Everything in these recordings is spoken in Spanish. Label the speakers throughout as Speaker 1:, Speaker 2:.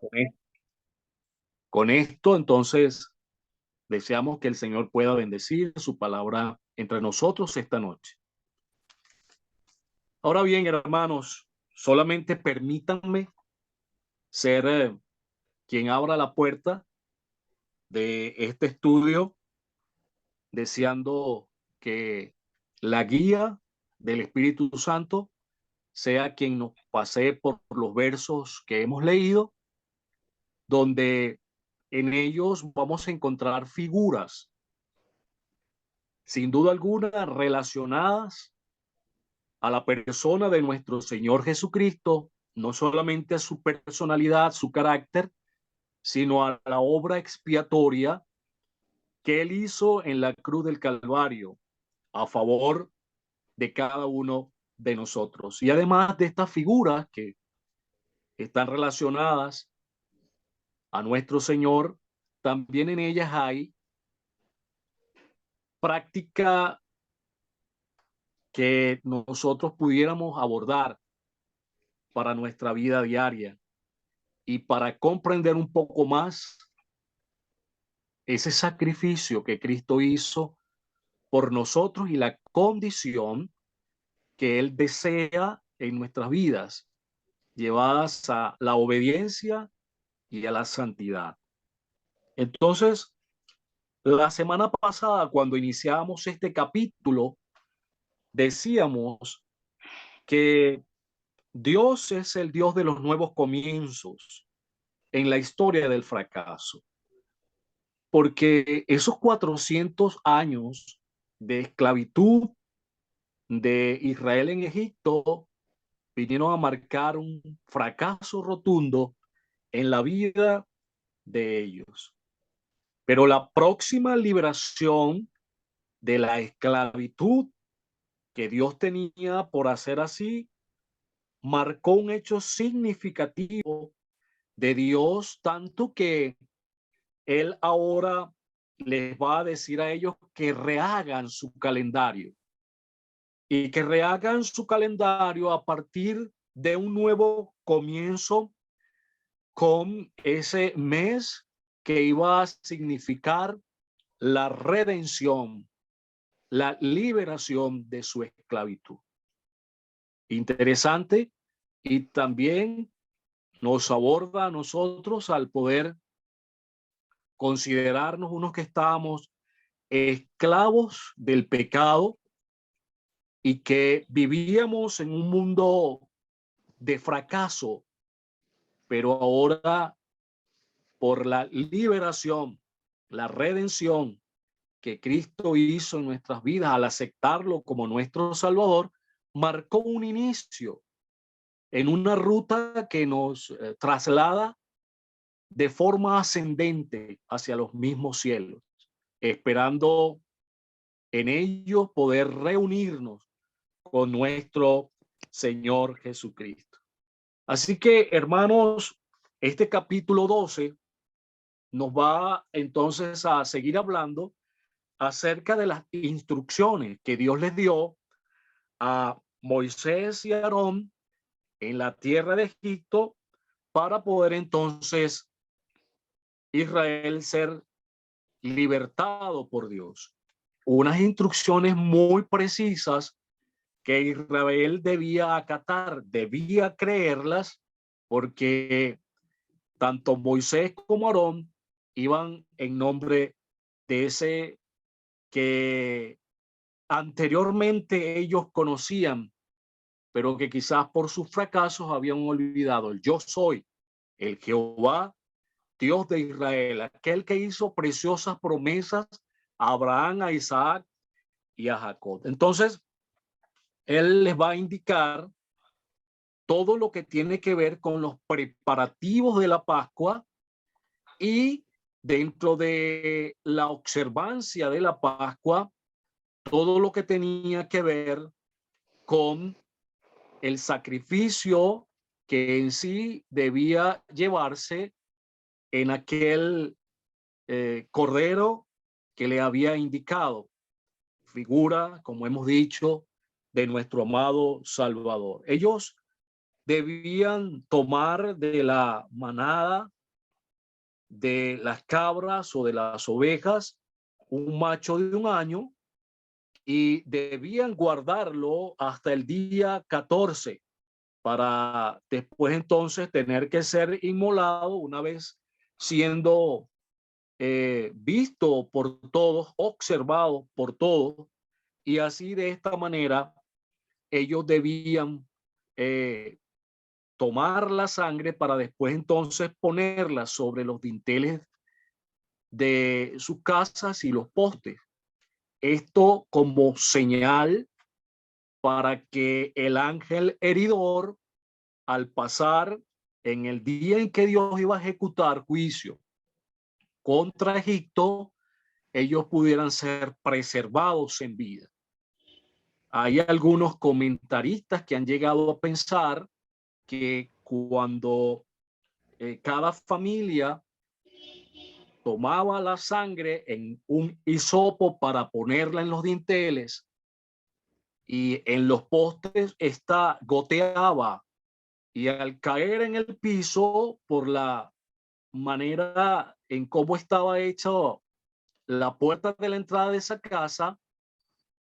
Speaker 1: Con e- con esto, entonces, deseamos que el Señor pueda bendecir su palabra entre nosotros esta noche. Ahora bien, hermanos, solamente permítanme ser quien abra la puerta de este estudio, deseando que la guía del Espíritu Santo sea quien nos pasee por los versos que hemos leído, donde en ellos vamos a encontrar figuras, sin duda alguna, relacionadas a la persona de nuestro Señor Jesucristo, no solamente a su personalidad, su carácter, sino a la obra expiatoria que Él hizo en la cruz del Calvario a favor de cada uno de nosotros. Y además de estas figuras que están relacionadas a nuestro Señor, también en ellas hay práctica que nosotros pudiéramos abordar para nuestra vida diaria y para comprender un poco más ese sacrificio que Cristo hizo por nosotros y la condición que Él desea en nuestras vidas, llevadas a la obediencia y a la santidad. Entonces, la semana pasada, cuando iniciábamos este capítulo, decíamos que Dios es el Dios de los nuevos comienzos en la historia del fracaso, porque esos 400 años de esclavitud de Israel en Egipto vinieron a marcar un fracaso rotundo en la vida de ellos. Pero la próxima liberación de la esclavitud que Dios tenía por hacer así marcó un hecho significativo de Dios, tanto que Él ahora les va a decir a ellos que rehagan su calendario y que rehagan su calendario a partir de un nuevo comienzo con ese mes que iba a significar la redención, la liberación de su esclavitud. Interesante, y también nos aborda a nosotros al poder considerarnos unos que estábamos esclavos del pecado y que vivíamos en un mundo de fracaso, pero ahora por la liberación, la redención que Cristo hizo en nuestras vidas al aceptarlo como nuestro Salvador, marcó un inicio en una ruta que nos traslada de forma ascendente hacia los mismos cielos, esperando en ellos poder reunirnos con nuestro Señor Jesucristo. Así que, hermanos, este capítulo 12 nos va entonces a seguir hablando acerca de las instrucciones que Dios les dio a Moisés y Aarón en la tierra de Egipto para poder entonces Israel ser libertado por Dios. Unas instrucciones muy precisas que Israel debía acatar, debía creerlas, porque tanto Moisés como Aarón iban en nombre de ese que anteriormente ellos conocían, pero que quizás por sus fracasos habían olvidado. El yo soy, el Jehová, Dios de Israel, aquel que hizo preciosas promesas a Abraham, a Isaac y a Jacob. Entonces, él les va a indicar todo lo que tiene que ver con los preparativos de la Pascua y dentro de la observancia de la Pascua, todo lo que tenía que ver con el sacrificio que en sí debía llevarse en aquel cordero que le había indicado, figura, como hemos dicho, de nuestro amado Salvador. Ellos debían tomar de la manada de las cabras o de las ovejas un macho de 1 año y debían guardarlo hasta el día 14 para después entonces tener que ser inmolado una vez siendo visto por todos, observado por todos, y así de esta manera ellos debían eh, tomar la sangre para después entonces ponerla sobre los dinteles de sus casas y los postes. Esto como señal para que el ángel heridor, al pasar en el día en que Dios iba a ejecutar juicio contra Egipto, ellos pudieran ser preservados en vida. Hay algunos comentaristas que han llegado a pensar que cuando cada familia tomaba la sangre en un hisopo para ponerla en los dinteles y en los postes, esta goteaba, y al caer en el piso por la manera en cómo estaba hecha la puerta de la entrada de esa casa,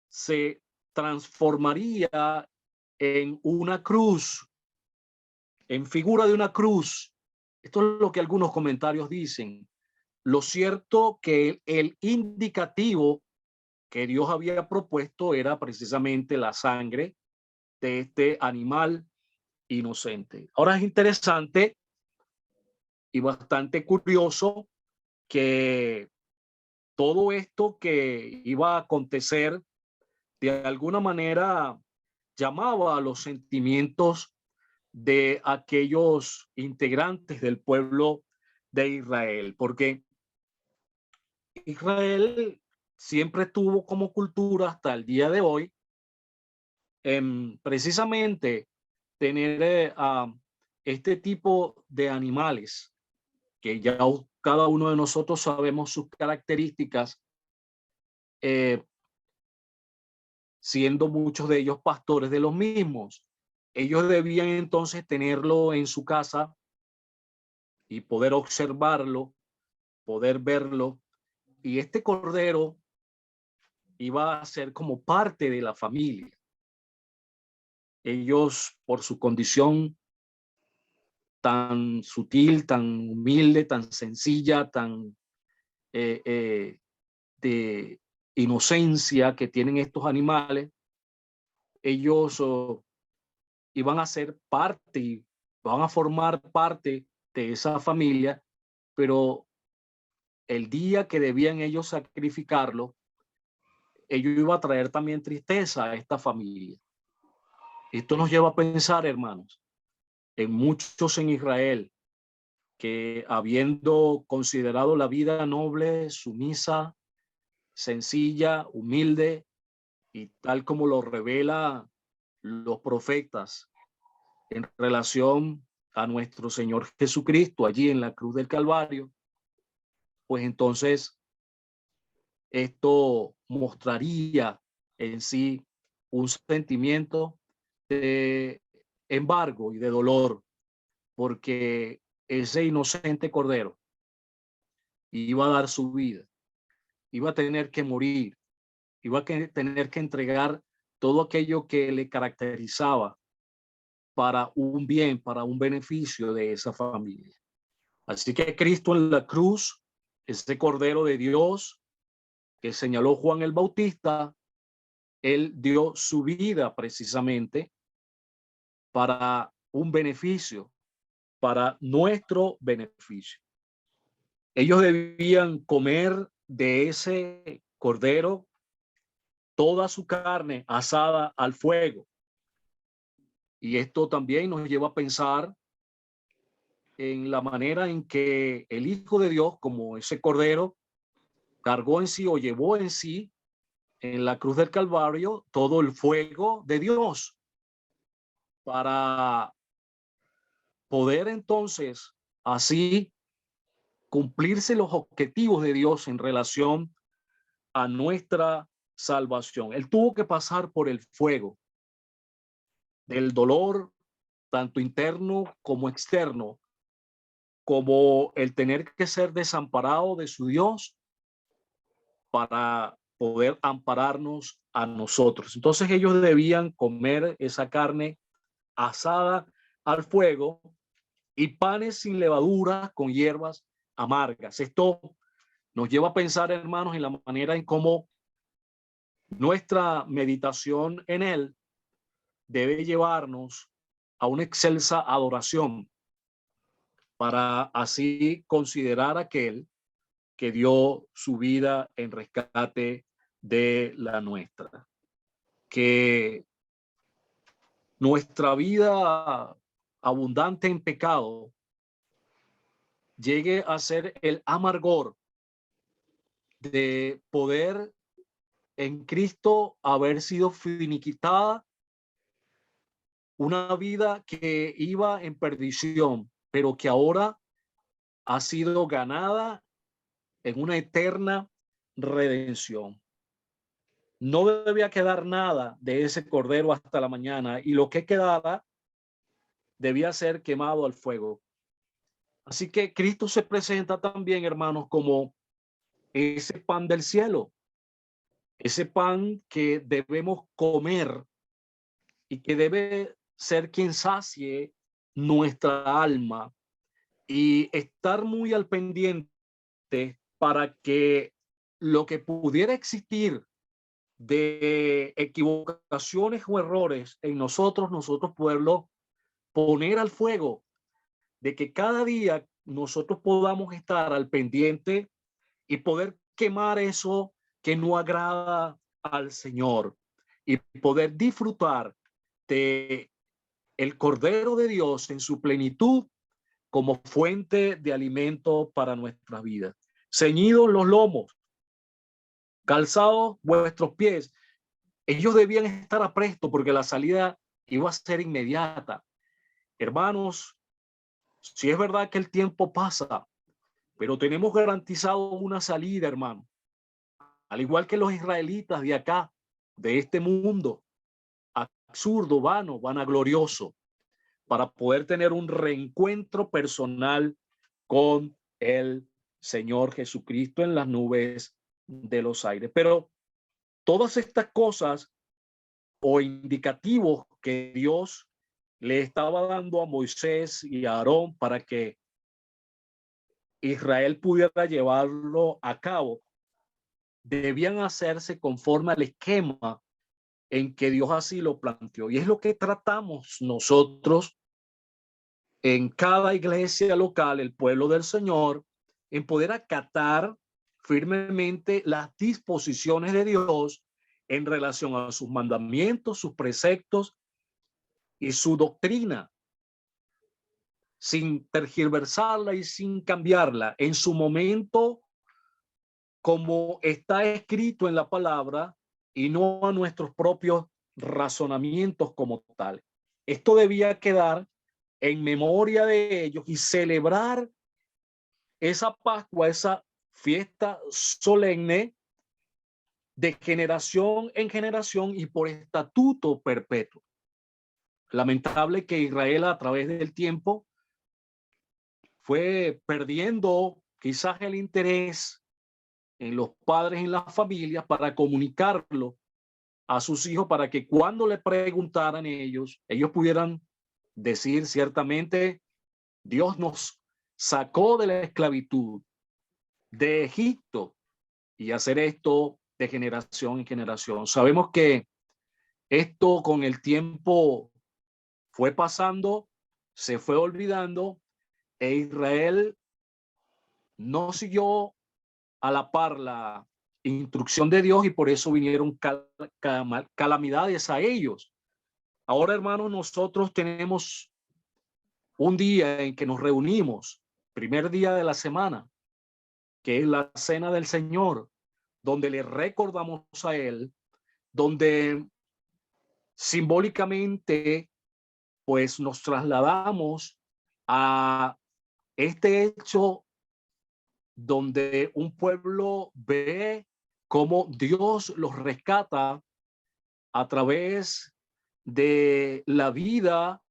Speaker 1: se transformaría en una cruz, en figura de una cruz. Esto es lo que algunos comentarios dicen. Lo cierto que el indicativo que Dios había propuesto era precisamente la sangre de este animal inocente. Ahora es interesante y bastante curioso que todo esto que iba a acontecer de alguna manera llamaba a los sentimientos de aquellos integrantes del pueblo de Israel, porque Israel siempre tuvo como cultura hasta el día de hoy precisamente tener este tipo de animales que ya cada uno de nosotros sabemos sus características, eh, siendo muchos de ellos pastores de los mismos. Ellos debían entonces tenerlo en su casa y poder observarlo, poder verlo. Y este cordero iba a ser como parte de la familia. Ellos, por su condición tan sutil, tan humilde, tan sencilla, tan de inocencia que tienen estos animales, ellos iban a ser parte, van a formar parte de esa familia, pero el día que debían ellos sacrificarlo, ello iba a traer también tristeza a esta familia. Esto nos lleva a pensar, hermanos, en muchos en Israel que, habiendo considerado la vida noble, sumisa, sencilla, humilde, y tal como lo revela los profetas en relación a nuestro Señor Jesucristo allí en la cruz del Calvario, pues entonces esto mostraría en sí un sentimiento de embargo y de dolor, porque ese inocente cordero iba a dar su vida, iba a tener que morir, iba a tener que entregar todo aquello que le caracterizaba para un bien, para un beneficio de esa familia. Así que Cristo en la cruz, ese Cordero de Dios que señaló Juan el Bautista, él dio su vida precisamente para un beneficio, para nuestro beneficio. Ellos debían comer de ese cordero toda su carne asada al fuego. Y esto también nos lleva a pensar en la manera en que el Hijo de Dios, como ese cordero, cargó en sí o llevó en sí en la cruz del Calvario todo el fuego de Dios para poder entonces así cumplirse los objetivos de Dios en relación a nuestra salvación. Él tuvo que pasar por el fuego del dolor, tanto interno como externo, como el tener que ser desamparado de su Dios para poder ampararnos a nosotros. Entonces ellos debían comer esa carne asada al fuego y panes sin levadura con hierbas amargas. Esto nos lleva a pensar, hermanos, en la manera en cómo nuestra meditación en él debe llevarnos a una excelsa adoración para así considerar aquel que dio su vida en rescate de la nuestra. Que nuestra vida abundante en pecado llegue a ser el amargor de poder en Cristo haber sido finiquitada una vida que iba en perdición, pero que ahora ha sido ganada en una eterna redención. No debía quedar nada de ese cordero hasta la mañana, y lo que quedaba debía ser quemado al fuego. Así que Cristo se presenta también, hermanos, como ese pan del cielo, ese pan que debemos comer y que debe ser quien sacie nuestra alma, y estar muy al pendiente para que lo que pudiera existir de equivocaciones o errores en nosotros poderlo poner al fuego, de que cada día nosotros podamos estar al pendiente y poder quemar eso que no agrada al Señor, y poder disfrutar de el Cordero de Dios en su plenitud como fuente de alimento para nuestras vidas. Ceñidos los lomos, calzados vuestros pies. Ellos debían estar a presto porque la salida iba a ser inmediata. Hermanos, si es verdad que el tiempo pasa, pero tenemos garantizado una salida, hermano. Al igual que los israelitas de acá, de este mundo absurdo, vano, vanaglorioso, para poder tener un reencuentro personal con el Señor Jesucristo en las nubes de los aires. Pero todas estas cosas o indicativos que Dios le estaba dando a Moisés y a Aarón para que Israel pudiera llevarlo a cabo, debían hacerse conforme al esquema en que Dios así lo planteó. Y es lo que tratamos nosotros en cada iglesia local, el pueblo del Señor, en poder acatar firmemente las disposiciones de Dios en relación a sus mandamientos, sus preceptos y su doctrina, sin tergiversarla y sin cambiarla en su momento, como está escrito en la palabra, y no a nuestros propios razonamientos como tal. Esto debía quedar en memoria de ellos y celebrar esa Pascua, esa fiesta solemne de generación en generación y por estatuto perpetuo. Lamentable que Israel a través del tiempo fue perdiendo quizás el interés en los padres, en las familias, para comunicarlo a sus hijos, para que cuando le preguntaran ellos pudieran decir ciertamente: Dios nos sacó de la esclavitud de Egipto, y hacer esto de generación en generación. Sabemos que esto con el tiempo fue pasando, se fue olvidando, e Israel no siguió a la par la instrucción de Dios, y por eso vinieron calamidades a ellos. Ahora, hermanos, nosotros tenemos un día en que nos reunimos, primer día de la semana, que es la cena del Señor, donde le recordamos a Él, donde simbólicamente pues nos trasladamos a este hecho donde un pueblo ve cómo Dios los rescata a través de la vida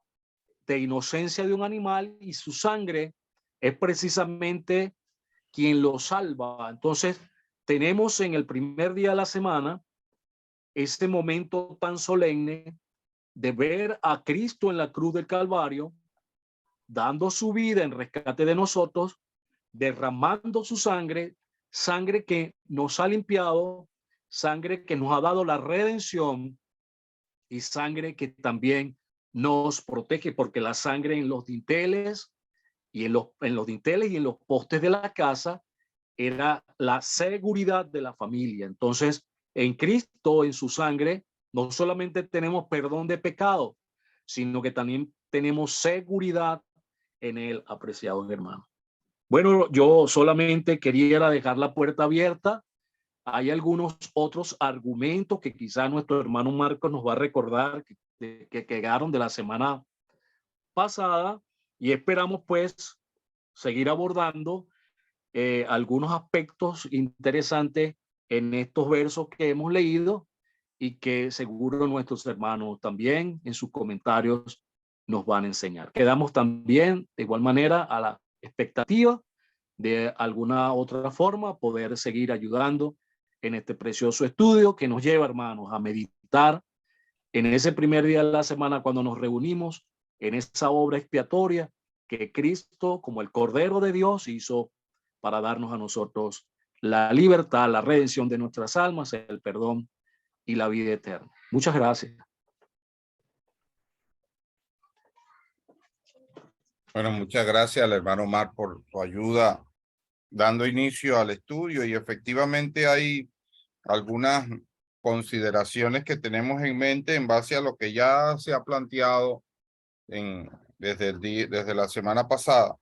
Speaker 1: de inocencia de un animal y su sangre es precisamente quien lo salva. Entonces, tenemos en el primer día de la semana este momento tan solemne de ver a Cristo en la cruz del Calvario, dando su vida en rescate de nosotros, derramando su sangre, sangre que nos ha limpiado, sangre que nos ha dado la redención y sangre que también nos protege, porque la sangre en los dinteles y en los dinteles y en los postes de la casa era la seguridad de la familia. Entonces, en Cristo, en su sangre, no solamente tenemos perdón de pecado, sino que también tenemos seguridad en él, apreciados hermanos. Bueno, yo solamente quería dejar la puerta abierta. Hay algunos otros argumentos que quizá nuestro hermano Marcos nos va a recordar que quedaron de la semana pasada y esperamos pues seguir abordando algunos aspectos interesantes en estos versos que hemos leído y que seguro nuestros hermanos también en sus comentarios nos van a enseñar. Quedamos también de igual manera a la expectativa de alguna otra forma poder seguir ayudando en este precioso estudio que nos lleva, hermanos, a meditar en ese primer día de la semana cuando nos reunimos en esa obra expiatoria que Cristo, como el Cordero de Dios, hizo para darnos a nosotros la libertad, la redención de nuestras almas, el perdón y la vida eterna. Muchas gracias.
Speaker 2: Bueno, muchas gracias al hermano Mar por tu ayuda dando inicio al estudio, y efectivamente hay algunas consideraciones que tenemos en mente en base a lo que ya se ha planteado desde la semana pasada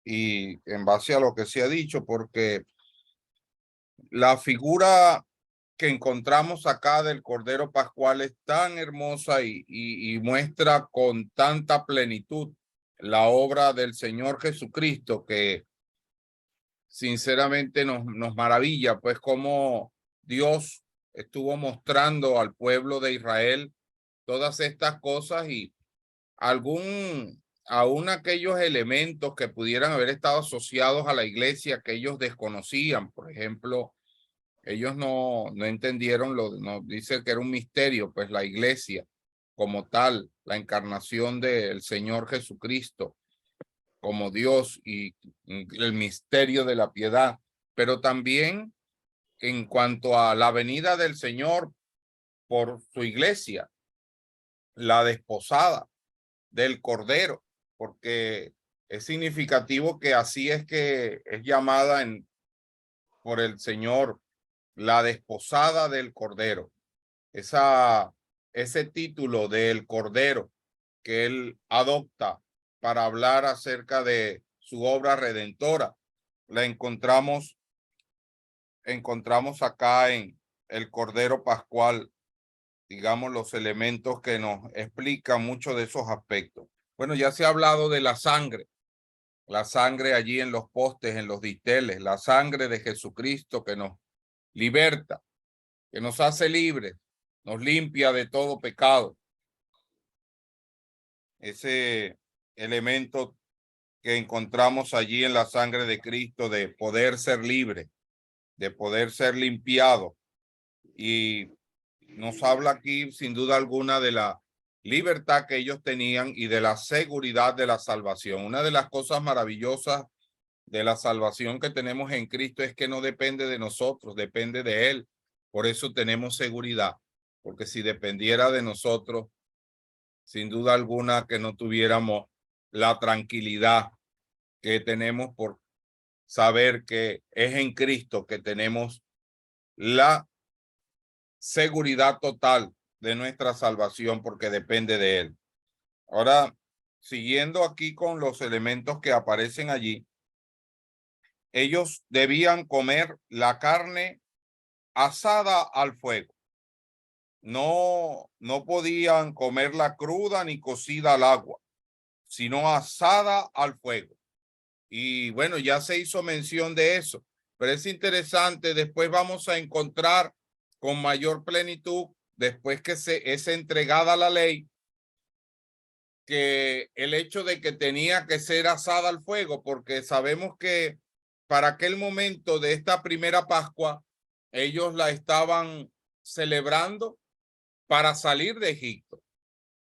Speaker 2: y en base a lo que se ha dicho, porque la figura que encontramos acá del Cordero Pascual es tan hermosa y muestra con tanta plenitud la obra del Señor Jesucristo, que sinceramente nos maravilla, pues cómo Dios estuvo mostrando al pueblo de Israel todas estas cosas, y aún aquellos elementos que pudieran haber estado asociados a la iglesia que ellos desconocían. Por ejemplo, ellos no entendieron no dice que era un misterio, pues la iglesia como tal, la encarnación del Señor Jesucristo como Dios y el misterio de la piedad, pero también en cuanto a la venida del Señor por su iglesia, la desposada del Cordero, porque es significativo que así es que es llamada por el Señor, la desposada del Cordero. Ese título del Cordero que él adopta para hablar acerca de su obra redentora, la encontramos acá en el Cordero Pascual, digamos, los elementos que nos explican mucho de esos aspectos. Bueno, ya se ha hablado de la sangre allí en los postes, en los dinteles, la sangre de Jesucristo que nos liberta, que nos hace libres, nos limpia de todo pecado. Ese elemento que encontramos allí en la sangre de Cristo de poder ser libre, de poder ser limpiado, y nos habla aquí sin duda alguna de la libertad que ellos tenían y de la seguridad de la salvación. Una de las cosas maravillosas de la salvación que tenemos en Cristo es que no depende de nosotros, depende de Él. Por eso tenemos seguridad, porque si dependiera de nosotros, sin duda alguna que no tuviéramos la tranquilidad que tenemos por saber que es en Cristo que tenemos la seguridad total de nuestra salvación, porque depende de Él. Ahora, siguiendo aquí con los elementos que aparecen allí, ellos debían comer la carne asada al fuego. No podían comerla cruda ni cocida al agua, sino asada al fuego. Y bueno, ya se hizo mención de eso, pero es interesante. Después vamos a encontrar con mayor plenitud, después que es entregada la ley, que el hecho de que tenía que ser asada al fuego, porque sabemos que para aquel momento de esta primera Pascua, ellos la estaban celebrando para salir de Egipto.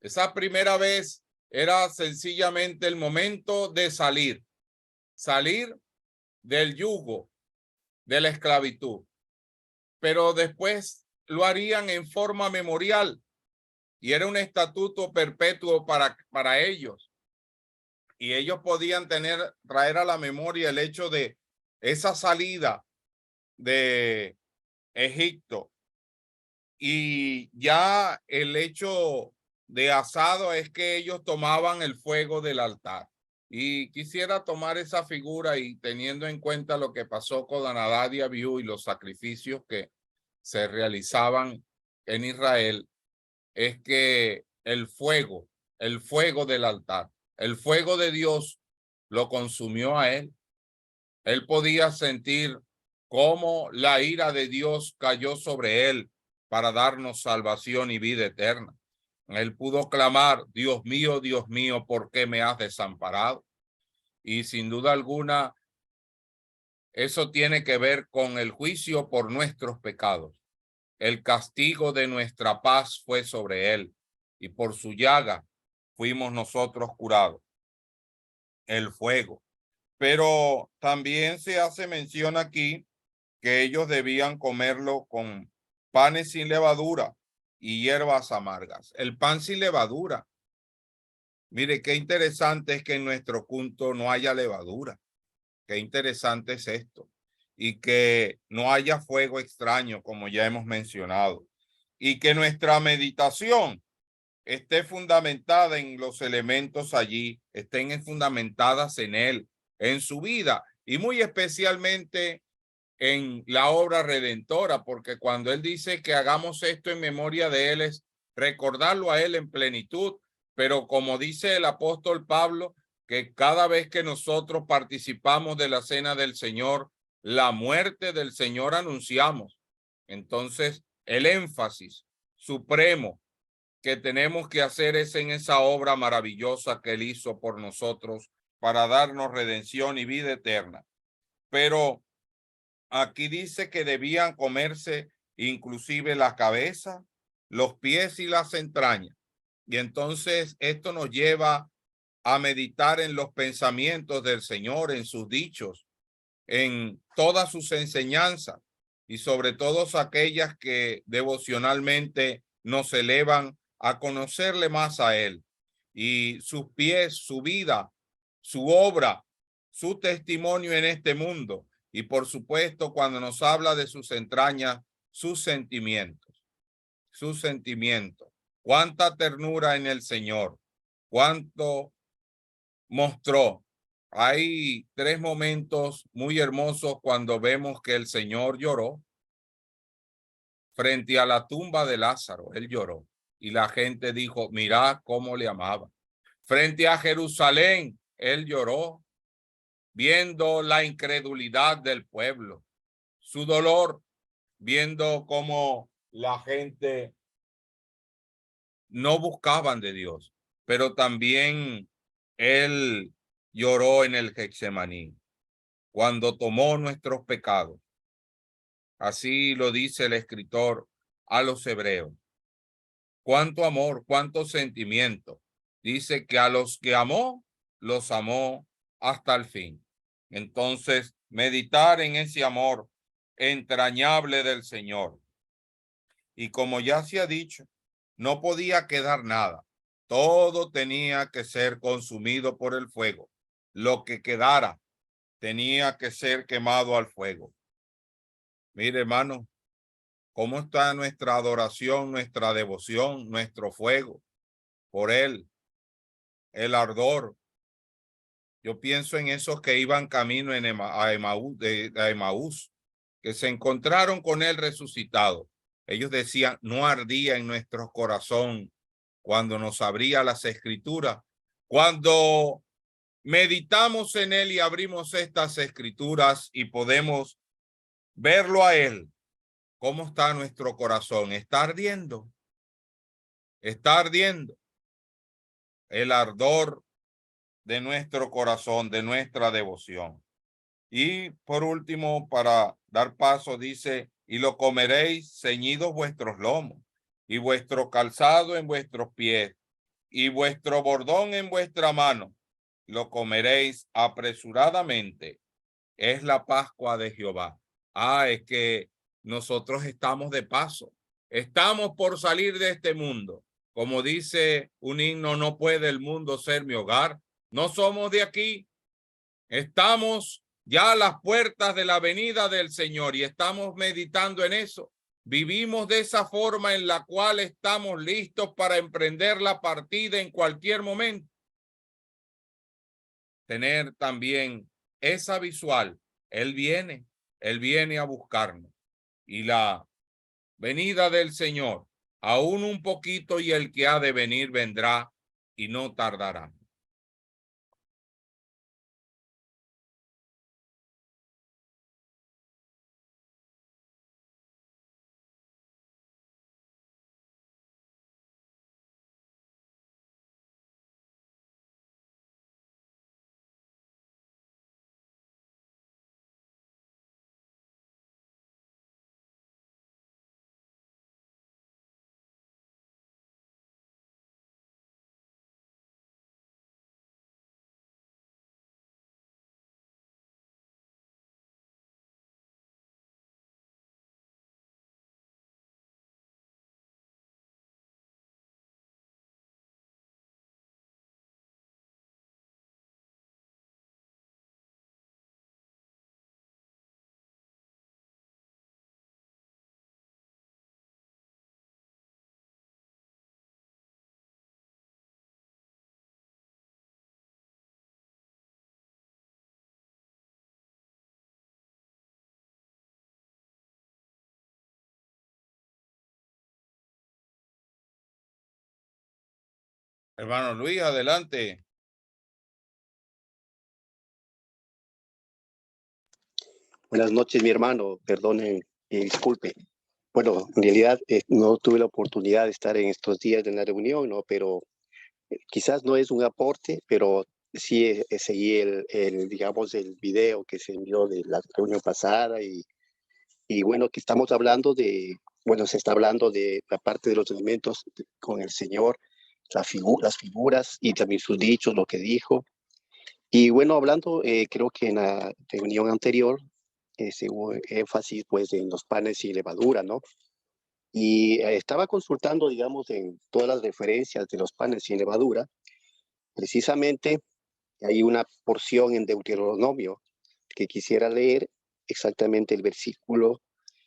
Speaker 2: Esa primera vez era sencillamente el momento de salir del yugo, de la esclavitud, pero después lo harían en forma memorial y era un estatuto perpetuo para ellos. Y ellos podían traer a la memoria el hecho de esa salida de Egipto. Y ya el hecho de asado es que ellos tomaban el fuego del altar. Y quisiera tomar esa figura y teniendo en cuenta lo que pasó con Nadab y Abiú y los sacrificios que se realizaban en Israel, es que el fuego del altar, el fuego de Dios lo consumió a él. Él podía sentir cómo la ira de Dios cayó sobre él para darnos salvación y vida eterna. Él pudo clamar, Dios mío, ¿por qué me has desamparado? Y sin duda alguna, eso tiene que ver con el juicio por nuestros pecados. El castigo de nuestra paz fue sobre él, y por su llaga fuimos nosotros curados. El fuego. Pero también se hace mención aquí que ellos debían comerlo con panes sin levadura y hierbas amargas. El pan sin levadura. Mire, qué interesante es que en nuestro culto no haya levadura. Qué interesante es esto. Y que no haya fuego extraño, como ya hemos mencionado. Y que nuestra meditación esté fundamentada en los elementos allí, estén fundamentadas en él, en su vida y muy especialmente en la obra redentora, porque cuando él dice que hagamos esto en memoria de él es recordarlo a él en plenitud, pero como dice el apóstol Pablo, que cada vez que nosotros participamos de la cena del Señor, la muerte del Señor anunciamos. Entonces, el énfasis supremo que tenemos que hacer es en esa obra maravillosa que él hizo por nosotros para darnos redención y vida eterna. Pero aquí dice que debían comerse inclusive la cabeza, los pies y las entrañas. Y entonces esto nos lleva a meditar en los pensamientos del Señor, en sus dichos, en todas sus enseñanzas y sobre todo aquellas que devocionalmente nos elevan a conocerle más a él. Y sus pies, su vida, su obra, su testimonio en este mundo. Y por supuesto, cuando nos habla de sus entrañas, sus sentimientos, sus sentimientos. Cuánta ternura en el Señor, cuánto mostró. Hay tres momentos muy hermosos cuando vemos que el Señor lloró frente a la tumba de Lázaro. Él lloró y la gente dijo, mirá cómo le amaba. Frente a Jerusalén, él lloró viendo la incredulidad del pueblo, su dolor, viendo cómo la gente no buscaban de Dios, pero también él lloró en el Getsemaní cuando tomó nuestros pecados. Así lo dice el escritor a los hebreos. Cuánto amor, cuánto sentimiento. Dice que a los que amó, los amó hasta el fin. Entonces, meditar en ese amor entrañable del Señor. Y como ya se ha dicho, no podía quedar nada. Todo tenía que ser consumido por el fuego. Lo que quedara tenía que ser quemado al fuego. Mire, hermano, cómo está nuestra adoración, nuestra devoción, nuestro fuego por él, el ardor. Yo pienso en esos que iban camino a Emaús, que se encontraron con él resucitado. Ellos decían, no ardía en nuestro corazón cuando nos abría las escrituras. Cuando meditamos en él y abrimos estas escrituras y podemos verlo a él, ¿cómo está nuestro corazón? ¿Está ardiendo? Está ardiendo. el ardor de nuestro corazón, de nuestra devoción. Y por último, para dar paso, dice, y lo comeréis ceñidos vuestros lomos, y vuestro calzado en vuestros pies, y vuestro bordón en vuestra mano. Lo comeréis apresuradamente. Es la Pascua de Jehová. Es que nosotros estamos de paso. Estamos por salir de este mundo. Como dice un himno, no puede el mundo ser mi hogar. No somos de aquí. Estamos ya a las puertas de la venida del Señor y estamos meditando en eso. Vivimos de esa forma en la cual estamos listos para emprender la partida en cualquier momento. Tener también esa visual. Él viene a buscarnos. Y la venida del Señor, aún un poquito, y el que ha de venir vendrá y no tardará. Hermano Luis, adelante.
Speaker 3: Buenas noches, mi hermano. Perdone y disculpe. Bueno, en realidad no tuve la oportunidad de estar en estos días de la reunión, ¿no? Pero quizás no es un aporte, pero sí seguí digamos, el video que se envió de la reunión pasada y bueno, que estamos hablando bueno, se está hablando de la parte de los elementos con el Señor, las figuras y también sus dichos, lo que dijo. Y bueno, hablando, creo que en la reunión anterior se hubo énfasis pues en los panes y levadura, ¿no? Y estaba consultando, digamos, en todas las referencias de los panes sin levadura. Precisamente hay una porción en Deuteronomio que quisiera leer exactamente el versículo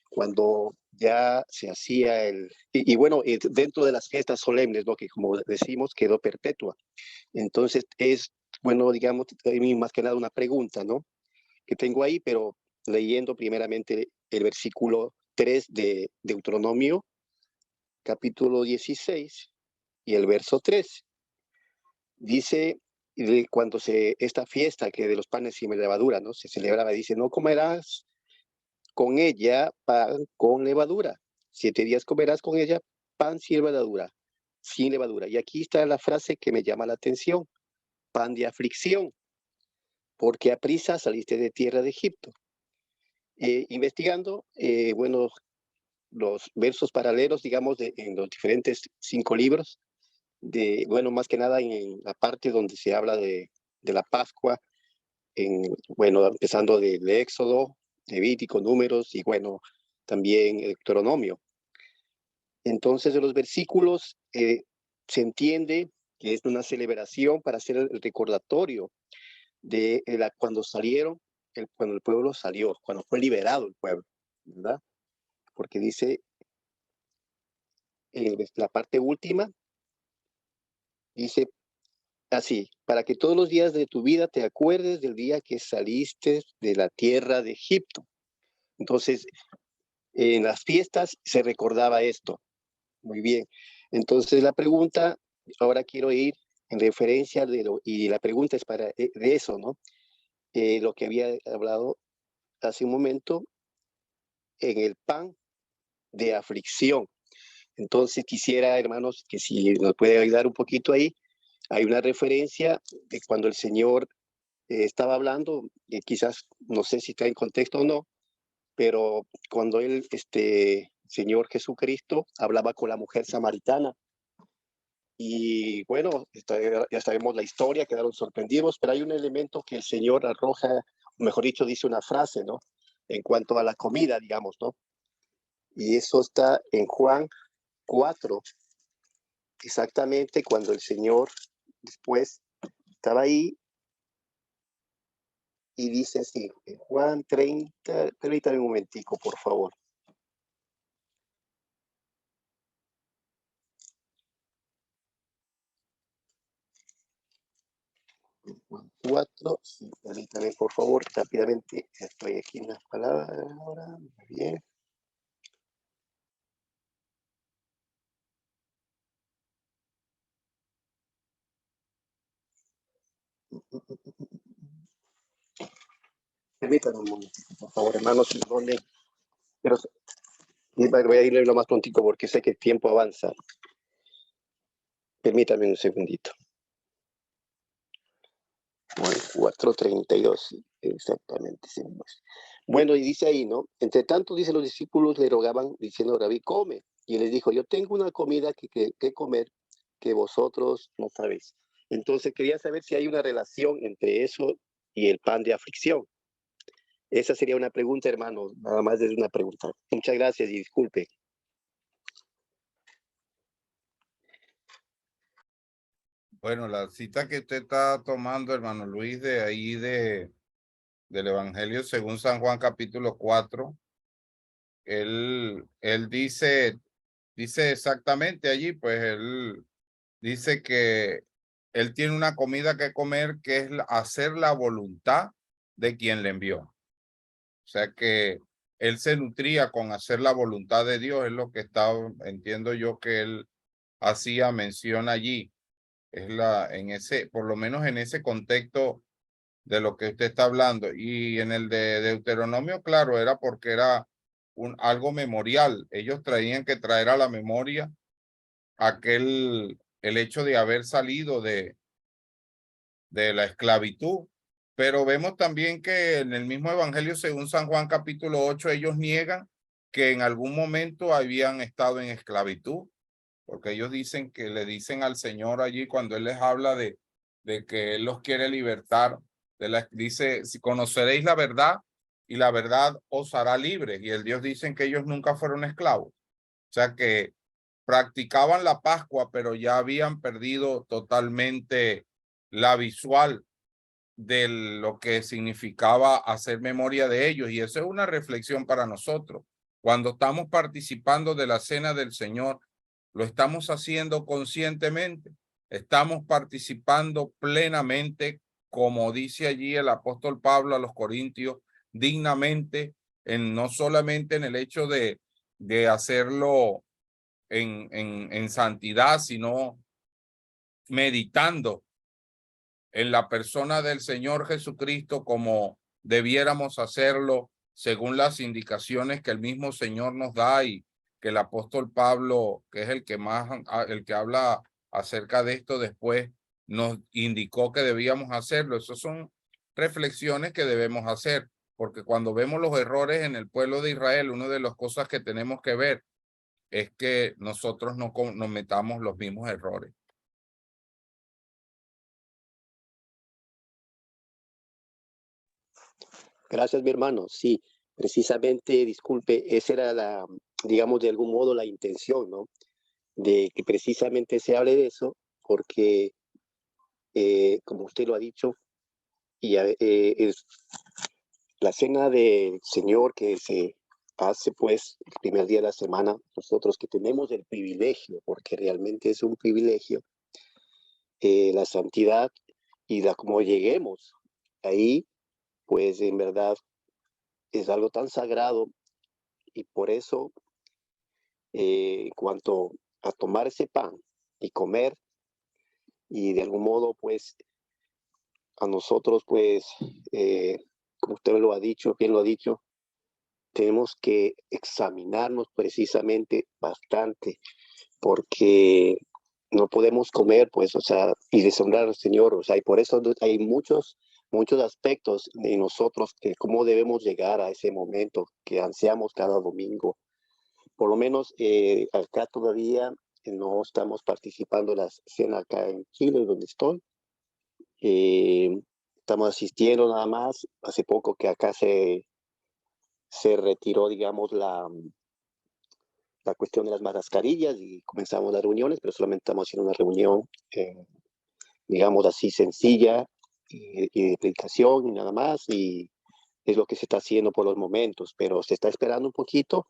Speaker 3: cuando ya se hacía y bueno, dentro de las fiestas solemnes, ¿no? Que como decimos, quedó perpetua. Entonces es, bueno, digamos, más que nada una pregunta, ¿no? Que tengo ahí, pero leyendo primeramente el versículo 3 de Deuteronomio, capítulo 16 y el verso 3. Dice, cuando esta fiesta que de los panes sin levadura, ¿no? Se celebraba, dice, no comerás con ella pan con levadura. 7 días comerás con ella pan sin levadura, sin levadura. Y aquí está la frase que me llama la atención, pan de aflicción, porque a prisa saliste de tierra de Egipto. Investigando, bueno, los versos paralelos, digamos, en los diferentes 5 libros, bueno, más que nada en la parte donde se habla de la Pascua, bueno, empezando del Éxodo, Levítico, Números y bueno, también Deuteronomio. Entonces, de los versículos se entiende que es una celebración para hacer el recordatorio de cuando salieron, cuando el pueblo salió, cuando fue liberado el pueblo, ¿verdad? Porque dice la parte última, dice así, para que todos los días de tu vida te acuerdes del día que saliste de la tierra de Egipto. Entonces, en las fiestas se recordaba esto. Muy bien. Entonces, la pregunta, ahora quiero ir en referencia y la pregunta es de eso, ¿no? Lo que había hablado hace un momento en el pan de aflicción. Entonces, quisiera, hermanos, que si nos puede ayudar un poquito ahí, hay una referencia de cuando el Señor estaba hablando, quizás no sé si está en contexto o no, pero cuando él, Señor Jesucristo, hablaba con la mujer samaritana. Y bueno, ya sabemos la historia, quedaron sorprendidos, pero hay un elemento que el Señor arroja, o mejor dicho, dice una frase, ¿no? En cuanto a la comida, digamos, ¿no? Y eso está en Juan 4, exactamente cuando el Señor después estaba ahí y dice así, en Juan 30, permítame un momentico, por favor. Juan 4, sí, permítame, por favor, rápidamente, estoy aquí en las palabras ahora, muy bien. Permítame un momentito, por favor, hermanos, perdone, pero voy a irle lo más prontico porque sé que el tiempo avanza. Permítame un segundito. Juan 4:32, exactamente. Sí. Bueno, y dice ahí, ¿no? Entre tanto, dice, los discípulos le rogaban diciendo, Rabí, come. Y les dijo, yo tengo una comida que comer que vosotros no sabéis. Entonces quería saber si hay una relación entre eso y el pan de aflicción. Esa sería una pregunta, hermano, nada más es una pregunta. Muchas gracias y disculpe.
Speaker 2: Bueno, la cita que usted está tomando, hermano Luis, de ahí del Evangelio según San Juan capítulo 4, él dice exactamente allí, pues él dice que él tiene una comida que comer que es hacer la voluntad de quien le envió. O sea que él se nutría con hacer la voluntad de Dios, es lo que entiendo yo que él hacía mención allí. Es por lo menos en ese contexto de lo que usted está hablando. Y en el de Deuteronomio, claro, era porque era algo memorial. Ellos traían que traer a la memoria el hecho de haber salido de la esclavitud. Pero vemos también que en el mismo Evangelio, según San Juan capítulo 8, ellos niegan que en algún momento habían estado en esclavitud, porque ellos dicen que le dicen al Señor allí cuando Él les habla de que Él los quiere libertar, dice, si conoceréis la verdad y la verdad os hará libres, y el Dios dicen que ellos nunca fueron esclavos. O sea que practicaban la Pascua, pero ya habían perdido totalmente la visual de lo que significaba hacer memoria de ellos. Y eso es una reflexión para nosotros. Cuando estamos participando de la cena del Señor, lo estamos haciendo conscientemente, estamos participando plenamente, como dice allí el apóstol Pablo a los Corintios, dignamente, no solamente en el hecho de hacerlo en santidad, sino meditando en la persona del Señor Jesucristo como debiéramos hacerlo según las indicaciones que el mismo Señor nos da y que el apóstol Pablo, que es el que habla acerca de esto después, nos indicó que debíamos hacerlo. Esas son reflexiones que debemos hacer, porque cuando vemos los errores en el pueblo de Israel, una de las cosas que tenemos que ver es que nosotros no metamos los mismos errores.
Speaker 3: Gracias, mi hermano. Sí, precisamente, disculpe, esa era digamos, de algún modo la intención, ¿no? De que precisamente se hable de eso, porque, como usted lo ha dicho, es la cena del Señor que se hace, pues, el primer día de la semana, nosotros que tenemos el privilegio, porque realmente es un privilegio, la santidad y como lleguemos ahí, pues, en verdad, es algo tan sagrado y por eso, en cuanto a tomar ese pan y comer, y de algún modo, pues, a nosotros, pues, como usted lo ha dicho, bien lo ha dicho, tenemos que examinarnos precisamente bastante, porque no podemos comer, pues, o sea, y deshonrar al Señor, o sea, y por eso hay muchos aspectos de nosotros que cómo debemos llegar a ese momento que ansiamos cada domingo. Por lo menos acá todavía no estamos participando en la cena acá en Chile, donde estoy. Estamos asistiendo nada más. Hace poco que acá se retiró, digamos, la cuestión de las mascarillas y comenzamos las reuniones, pero solamente estamos haciendo una reunión, digamos así, sencilla y de predicación y nada más. Y es lo que se está haciendo por los momentos, pero se está esperando un poquito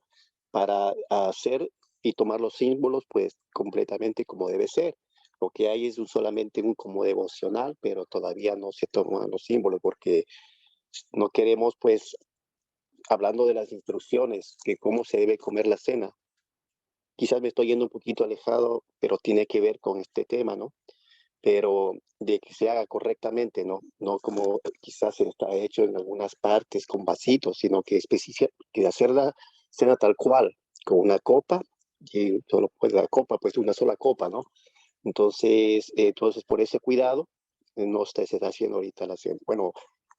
Speaker 3: para hacer y tomar los símbolos, pues completamente como debe ser. Lo que hay es solamente un como devocional, pero todavía no se toman los símbolos porque no queremos, pues, hablando de las instrucciones, que cómo se debe comer la cena. Quizás me estoy yendo un poquito alejado, pero tiene que ver con este tema, ¿no? Pero de que se haga correctamente, ¿no? No como quizás está hecho en algunas partes con vasitos, sino que que hacer la cena tal cual, con una copa, y solo pues la copa, pues una sola copa, ¿no? Entonces por ese cuidado, no se está haciendo ahorita la cena. Bueno,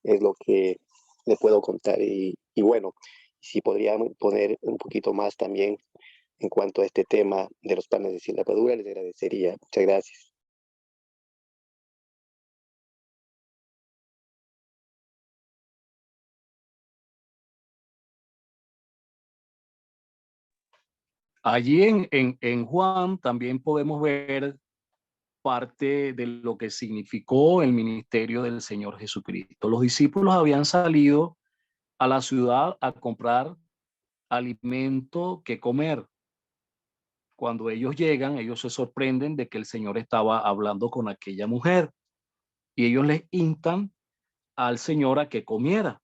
Speaker 3: es lo que le puedo contar y bueno, si podrían poner un poquito más también en cuanto a este tema de los panes de sin levadura, les agradecería. Muchas gracias.
Speaker 1: Allí en Juan también podemos ver parte de lo que significó el ministerio del Señor Jesucristo. Los discípulos habían salido a la ciudad a comprar alimento que comer. Cuando ellos llegan, ellos se sorprenden de que el Señor estaba hablando con aquella mujer y ellos les instan al Señor a que comiera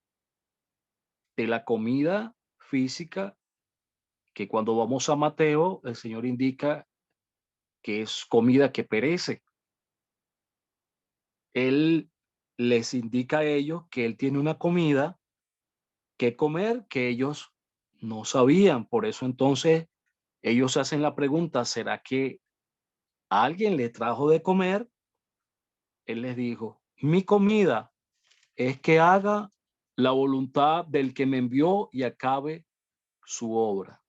Speaker 1: de la comida física que cuando vamos a Mateo, el Señor indica que es comida que perece. Él les indica a ellos que Él tiene una comida que comer que ellos no sabían. Por eso entonces ellos hacen la pregunta, ¿será que alguien le trajo de comer? Él les dijo, mi comida es que haga la voluntad del que me envió y acabe su obra.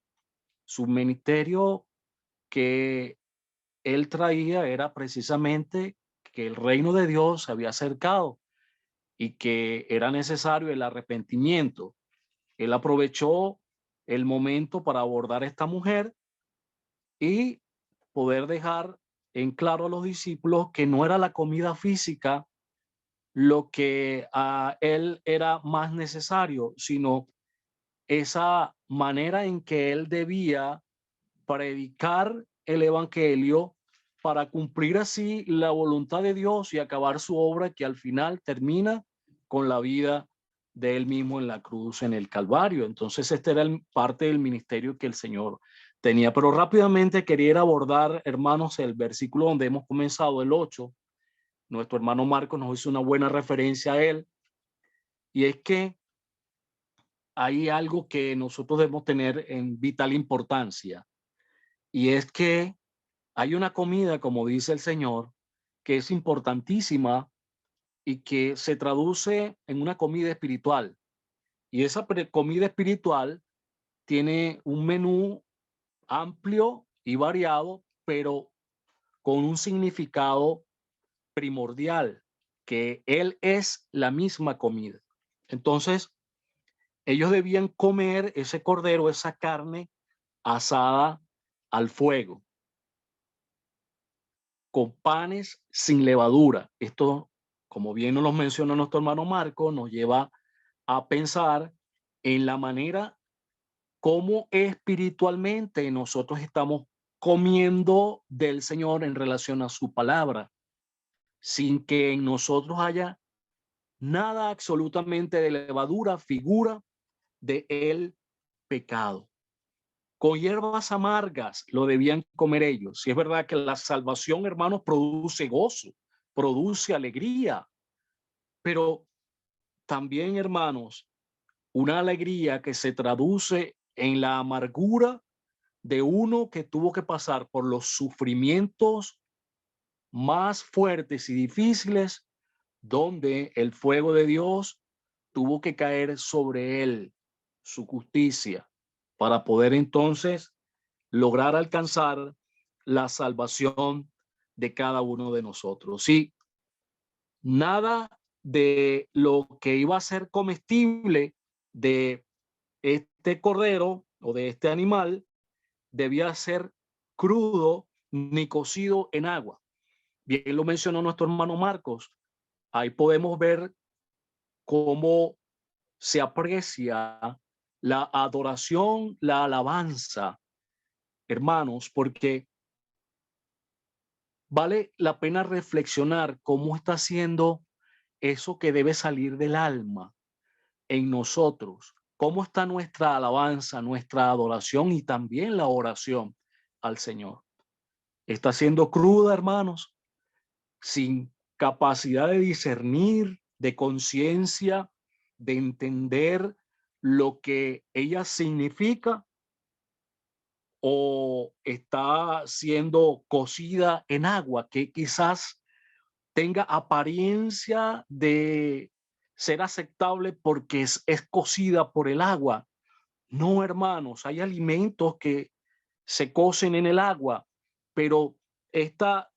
Speaker 1: Su ministerio que él traía era precisamente que el reino de Dios se había acercado y que era necesario el arrepentimiento. Él aprovechó el momento para abordar a esta mujer y poder dejar en claro a los discípulos que no era la comida física lo que a él era más necesario, sino esa manera en que él debía predicar el evangelio para cumplir así la voluntad de Dios y acabar su obra que al final termina con la vida de él mismo en la cruz, en el Calvario. Entonces este era parte del ministerio que el Señor tenía. Pero rápidamente quería abordar, hermanos, el versículo donde hemos comenzado, el 8. Nuestro hermano Marco nos hizo una buena referencia a él, y es que hay algo que nosotros debemos tener en vital importancia, y es que hay una comida, como dice el Señor, que es importantísima y que se traduce en una comida espiritual. Y esa comida espiritual tiene un menú amplio y variado, pero con un significado primordial, que Él es la misma comida. Entonces, ellos debían comer ese cordero, esa carne asada al fuego, con panes sin levadura. Esto, como bien nos lo menciona nuestro hermano Marco, nos lleva a pensar en la manera como espiritualmente nosotros estamos comiendo del Señor en relación a su palabra, sin que en nosotros haya nada absolutamente de levadura, figura de el pecado. Con hierbas amargas lo debían comer ellos. Si es verdad que la salvación, hermanos, produce gozo, produce alegría, pero también, hermanos, una alegría que se traduce en la amargura de uno que tuvo que pasar por los sufrimientos más fuertes y difíciles, donde el fuego de Dios tuvo que caer sobre él, su justicia, para poder entonces lograr alcanzar la salvación de cada uno de nosotros. Sí, nada de lo que iba a ser comestible de este cordero o de este animal debía ser crudo ni cocido en agua. Bien lo mencionó nuestro hermano Marcos. Ahí podemos ver cómo se aprecia la adoración, la alabanza, hermanos, porque vale la pena reflexionar cómo está haciendo eso que debe salir del alma en nosotros, cómo está nuestra alabanza, nuestra adoración y también la oración al Señor. Está siendo cruda, hermanos, sin capacidad de discernir, de conciencia, de entender lo que ella significa, o está siendo cocida en agua, que quizás tenga apariencia de ser aceptable porque es cocida por el agua. No, hermanos, hay alimentos que se cocen en el agua, pero esta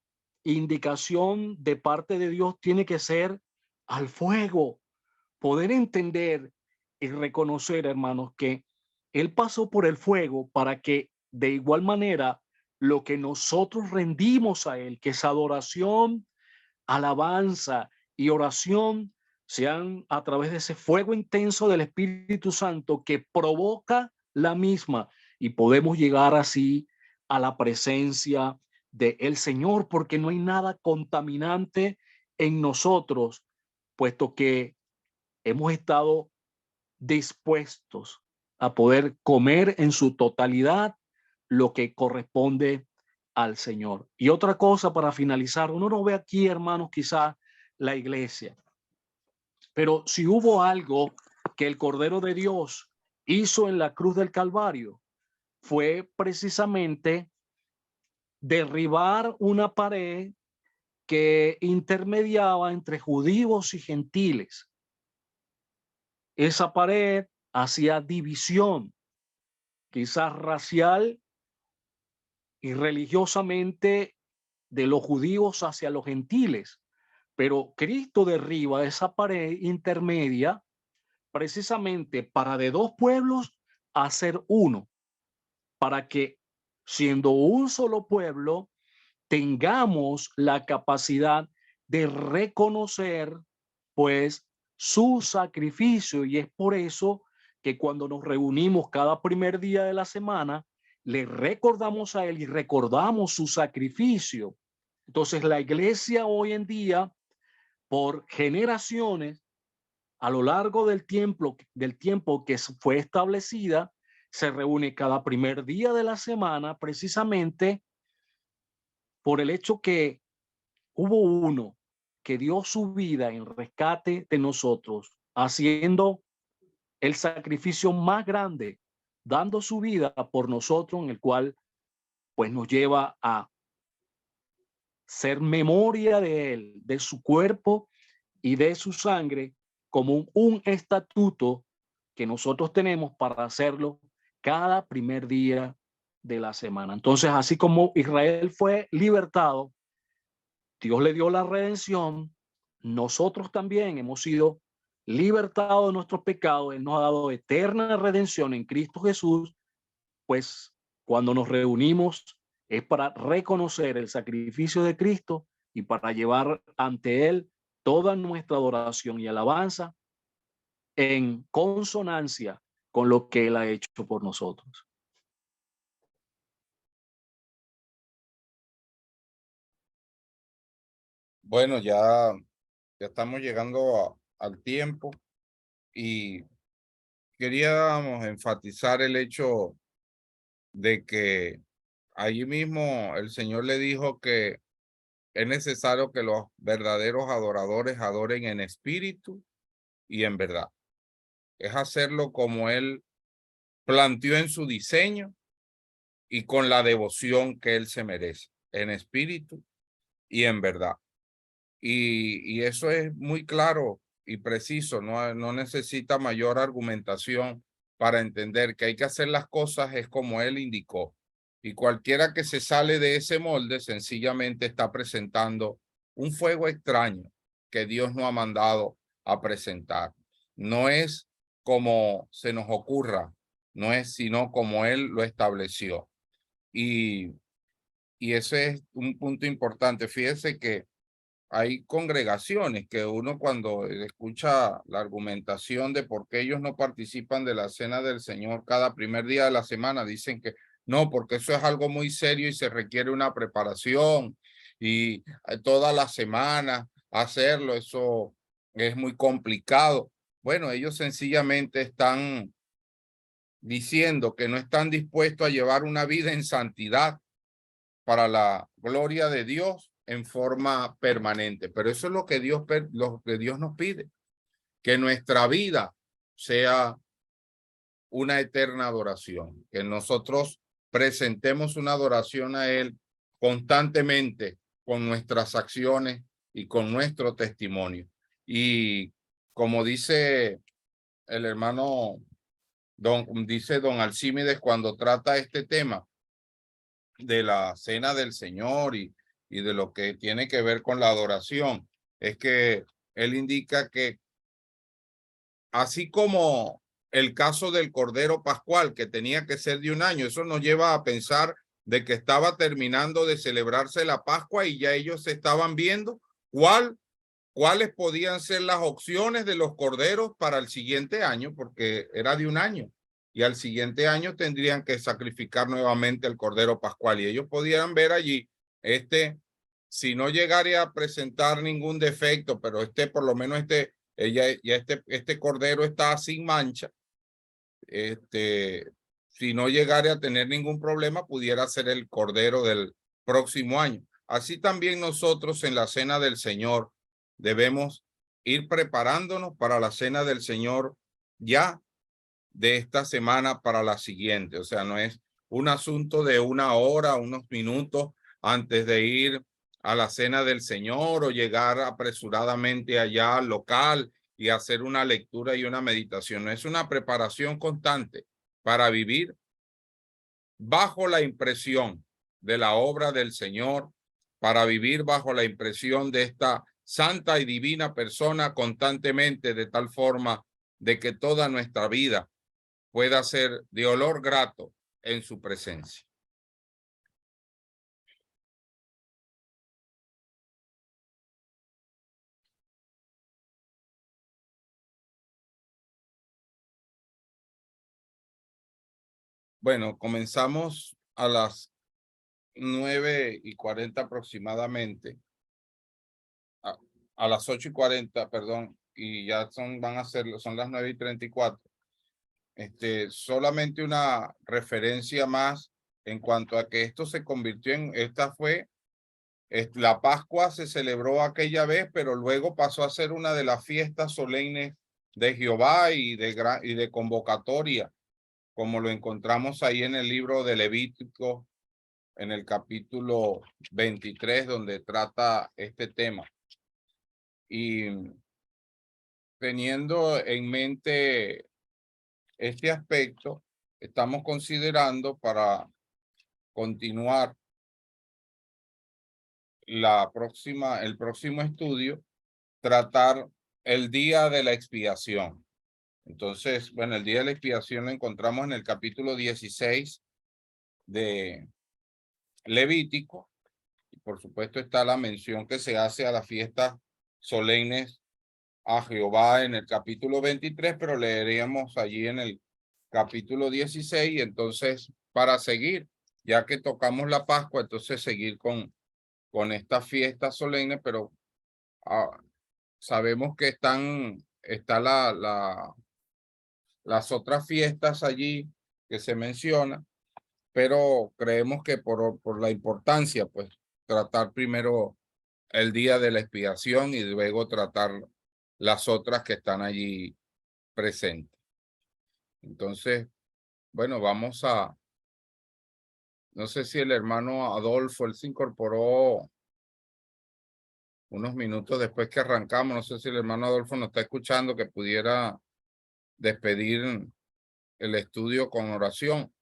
Speaker 1: indicación de parte de Dios tiene que ser al fuego. Poder entender y reconocer, hermanos, que Él pasó por el fuego para que de igual manera lo que nosotros rendimos a Él, que es adoración, alabanza y oración, sean a través de ese fuego intenso del Espíritu Santo que provoca la misma, y podemos llegar así a la presencia de el Señor, porque no hay nada contaminante en nosotros, puesto que hemos estado dispuestos a poder comer en su totalidad lo que corresponde al Señor. Y otra cosa para finalizar, uno no ve aquí, hermanos, quizá la iglesia, pero si hubo algo que el Cordero de Dios hizo en la cruz del Calvario, fue precisamente derribar una pared que intermediaba entre judíos y gentiles. Esa pared hacía división, quizás racial y religiosamente, de los judíos hacia los gentiles, pero Cristo derriba esa pared intermedia precisamente para de dos pueblos hacer uno, para que siendo un solo pueblo tengamos la capacidad de reconocer pues su sacrificio. Y es por eso que cuando nos reunimos cada primer día de la semana, le recordamos a él y recordamos su sacrificio. Entonces la iglesia hoy en día, por generaciones, a lo largo del tiempo que fue establecida, se reúne cada primer día de la semana precisamente por el hecho que hubo uno que dio su vida en rescate de nosotros, haciendo el sacrificio más grande, dando su vida por nosotros, en el cual pues nos lleva a ser memoria de él, de su cuerpo y de su sangre, como un estatuto que nosotros tenemos para hacerlo cada primer día de la semana. Entonces, así como Israel fue libertado, Dios le dio la redención, nosotros también hemos sido libertados de nuestros pecados. Él nos ha dado eterna redención en Cristo Jesús, pues cuando nos reunimos es para reconocer el sacrificio de Cristo y para llevar ante Él toda nuestra adoración y alabanza en consonancia con lo que Él ha hecho por nosotros.
Speaker 2: Bueno, ya estamos llegando al tiempo y queríamos enfatizar el hecho de que allí mismo el Señor le dijo que es necesario que los verdaderos adoradores adoren en espíritu y en verdad. Es hacerlo como Él planteó en su diseño y con la devoción que Él se merece, en espíritu y en verdad. Y eso es muy claro y preciso, no necesita mayor argumentación para entender que hay que hacer las cosas es como él indicó. Y cualquiera que se sale de ese molde sencillamente está presentando un fuego extraño que Dios no ha mandado a presentar. No es como se nos ocurra, no es sino como él lo estableció. Y ese es un punto importante. Fíjese que hay congregaciones que uno cuando escucha la argumentación de por qué ellos no participan de la cena del Señor cada primer día de la semana, dicen que no, porque eso es algo muy serio y se requiere una preparación y toda la semana hacerlo, eso es muy complicado. Bueno, ellos sencillamente están diciendo que no están dispuestos a llevar una vida en santidad para la gloria de Dios en forma permanente. Pero eso es lo que Dios nos pide, que nuestra vida sea una eterna adoración, que nosotros presentemos una adoración a Él constantemente con nuestras acciones y con nuestro testimonio. Y como dice el hermano, dice don Alcímedes cuando trata este tema, de la cena del Señor y de lo que tiene que ver con la adoración, es que él indica que así como el caso del Cordero Pascual, que tenía que ser de un año, eso nos lleva a pensar de que estaba terminando de celebrarse la Pascua y ya ellos estaban viendo cuáles podían ser las opciones de los corderos para el siguiente año, porque era de un año. Y al siguiente año tendrían que sacrificar nuevamente el Cordero Pascual. Y ellos podían ver allí, si no llegara a presentar ningún defecto, pero por lo menos este Cordero está sin mancha, si no llegara a tener ningún problema, pudiera ser el Cordero del próximo año. Así también nosotros en la Cena del Señor debemos ir preparándonos para la Cena del Señor ya de esta semana para la siguiente. O sea, no es un asunto de una hora, unos minutos antes de ir a la Cena del Señor o llegar apresuradamente allá al local y hacer una lectura y una meditación. No es una preparación constante para vivir bajo la impresión de la obra del Señor, para vivir bajo la impresión de esta santa y divina persona constantemente, de tal forma de que toda nuestra vida pueda ser de olor grato en su presencia. Bueno, comenzamos a las 9:40 aproximadamente, a las 8:40, perdón, y ya son las 9:34. Solamente una referencia más en cuanto a que esto se convirtió la Pascua se celebró aquella vez, pero luego pasó a ser una de las fiestas solemnes de Jehová y de convocatoria, como lo encontramos ahí en el libro de Levítico, en el capítulo 23, donde trata este tema. Y teniendo en mente este aspecto, estamos considerando para continuar el próximo estudio, tratar el día de la expiación. Entonces, bueno, el día de la expiación lo encontramos en el capítulo 16 de Levítico. Y por supuesto está la mención que se hace a las fiestas solemnes a Jehová en el capítulo 23, pero leeríamos allí en el capítulo 16. Y entonces, para seguir, ya que tocamos la Pascua, entonces seguir con esta fiesta solemne, pero sabemos que está las otras fiestas allí que se mencionan, pero creemos que por la importancia, pues tratar primero el día de la expiación y luego tratar las otras que están allí presentes. Entonces, bueno, no sé si el hermano Adolfo, él se incorporó unos minutos después que arrancamos. No sé si el hermano Adolfo nos está escuchando, que pudiera despedir el estudio con oración.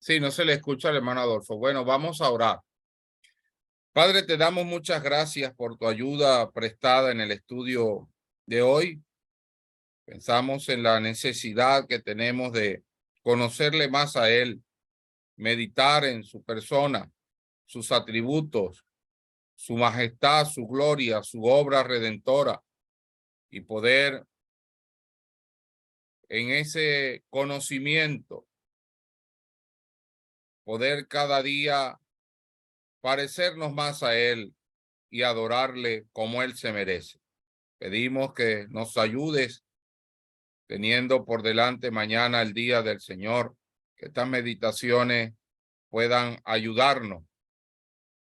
Speaker 2: Sí, no se le escucha al hermano Adolfo. Bueno, vamos a orar. Padre, te damos muchas gracias por tu ayuda prestada en el estudio de hoy. Pensamos en la necesidad que tenemos de conocerle más a Él, meditar en su persona, sus atributos, su majestad, su gloria, su obra redentora, y poder en ese conocimiento poder cada día parecernos más a Él y adorarle como Él se merece. Pedimos que nos ayudes teniendo por delante mañana el día del Señor, que estas meditaciones puedan ayudarnos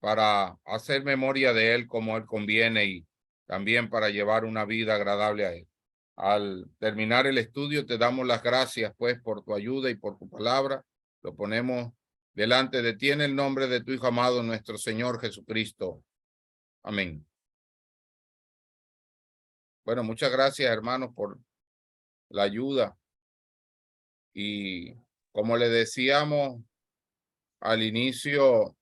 Speaker 2: para hacer memoria de Él como Él conviene y también para llevar una vida agradable a Él. Al terminar el estudio te damos las gracias pues por tu ayuda y por tu palabra. Lo ponemos delante de ti en el nombre de tu Hijo amado, nuestro Señor Jesucristo. Amén. Bueno, muchas gracias, hermanos, por la ayuda. Y como le decíamos al inicio